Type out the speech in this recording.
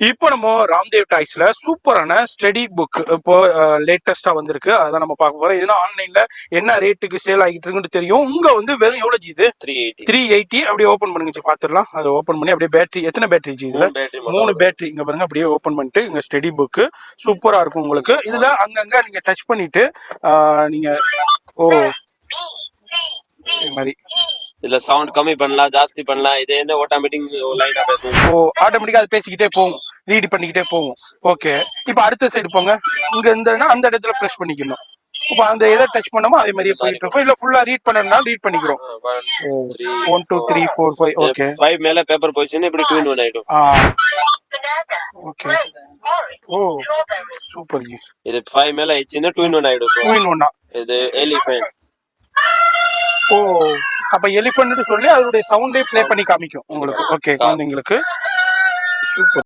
இப்போ நம்ம ராம்தேவ் டாய்ஸ்ல சூப்பரான ஸ்டடி புக் இப்போ லேட்டஸ்டா வந்திருக்கு. அதான் நம்ம பார்க்க போறோம். இதுனா ஆன்லைன்ல என்ன ரேட்டுக்கு சேல் ஆகிட்டு இருக்குன்னு தெரியும். உங்க வந்து வெறும் எவ்வளவு ஜி இது? 380. அப்படியே ஓபன் பண்ணுங்க, பாத்துடலாம். அதை ஓபன் பண்ணி அப்படியே பேட்டரி எத்தனை பேட்டரி ஜி இதுல? 3 பேட்டரி. இங்க பாருங்க, அப்படியே ஓபன் பண்ணிட்டு இங்க ஸ்டடி புக் சூப்பரா இருக்கும் உங்களுக்கு. இதுல அங்கங்க நீங்க டச் பண்ணிட்டு நீங்க மாதிரி இதுல சவுண்ட் கம்மி பண்ணலாம், ஜாஸ்தி பண்ணலாம். இது என்ன ஆட்டோமேட்டிக் லைனா பேசும். ஆட்டோமேட்டிக்கா அது பேசிக்கிட்டே போகும், ரீட் பண்ணிக்கிட்டே போகும். ஓகே, இப்போ அடுத்த சைடு போங்க. இங்க இருந்ததுன்னா அந்த இடத்துல பிரஸ் பண்ணிக்கணும். இப்போ அந்த எதை டச் பண்ணமோ அதே மாதிரியே போயிட்டு இருக்கும். இல்ல ஃபுல்லா ரீட் பண்ணணும்னா ரீட் பண்ணிக்கிறோம். 1 2 3 4 5. ஓகே, 5 மேல பேப்பர் போயிடுச்சுன்னா இப்படி 2 in 1 ஆயிடும். ஓகே. ஓ சூப்பர் ஜி. இது 5 மேல ஆயிடுச்சுன்னா 2 in 1 ஆயிடும். 2 in 1. இது எலிஃபென்ட். ஓ, அப்ப எலிஃபென்ட் சொல்லி அதோட சவுண்டே ப்ளே பண்ணி காமிக்கும் உங்களுக்கு. ஓகே, குழந்தைங்களுக்கு சூப்பர்.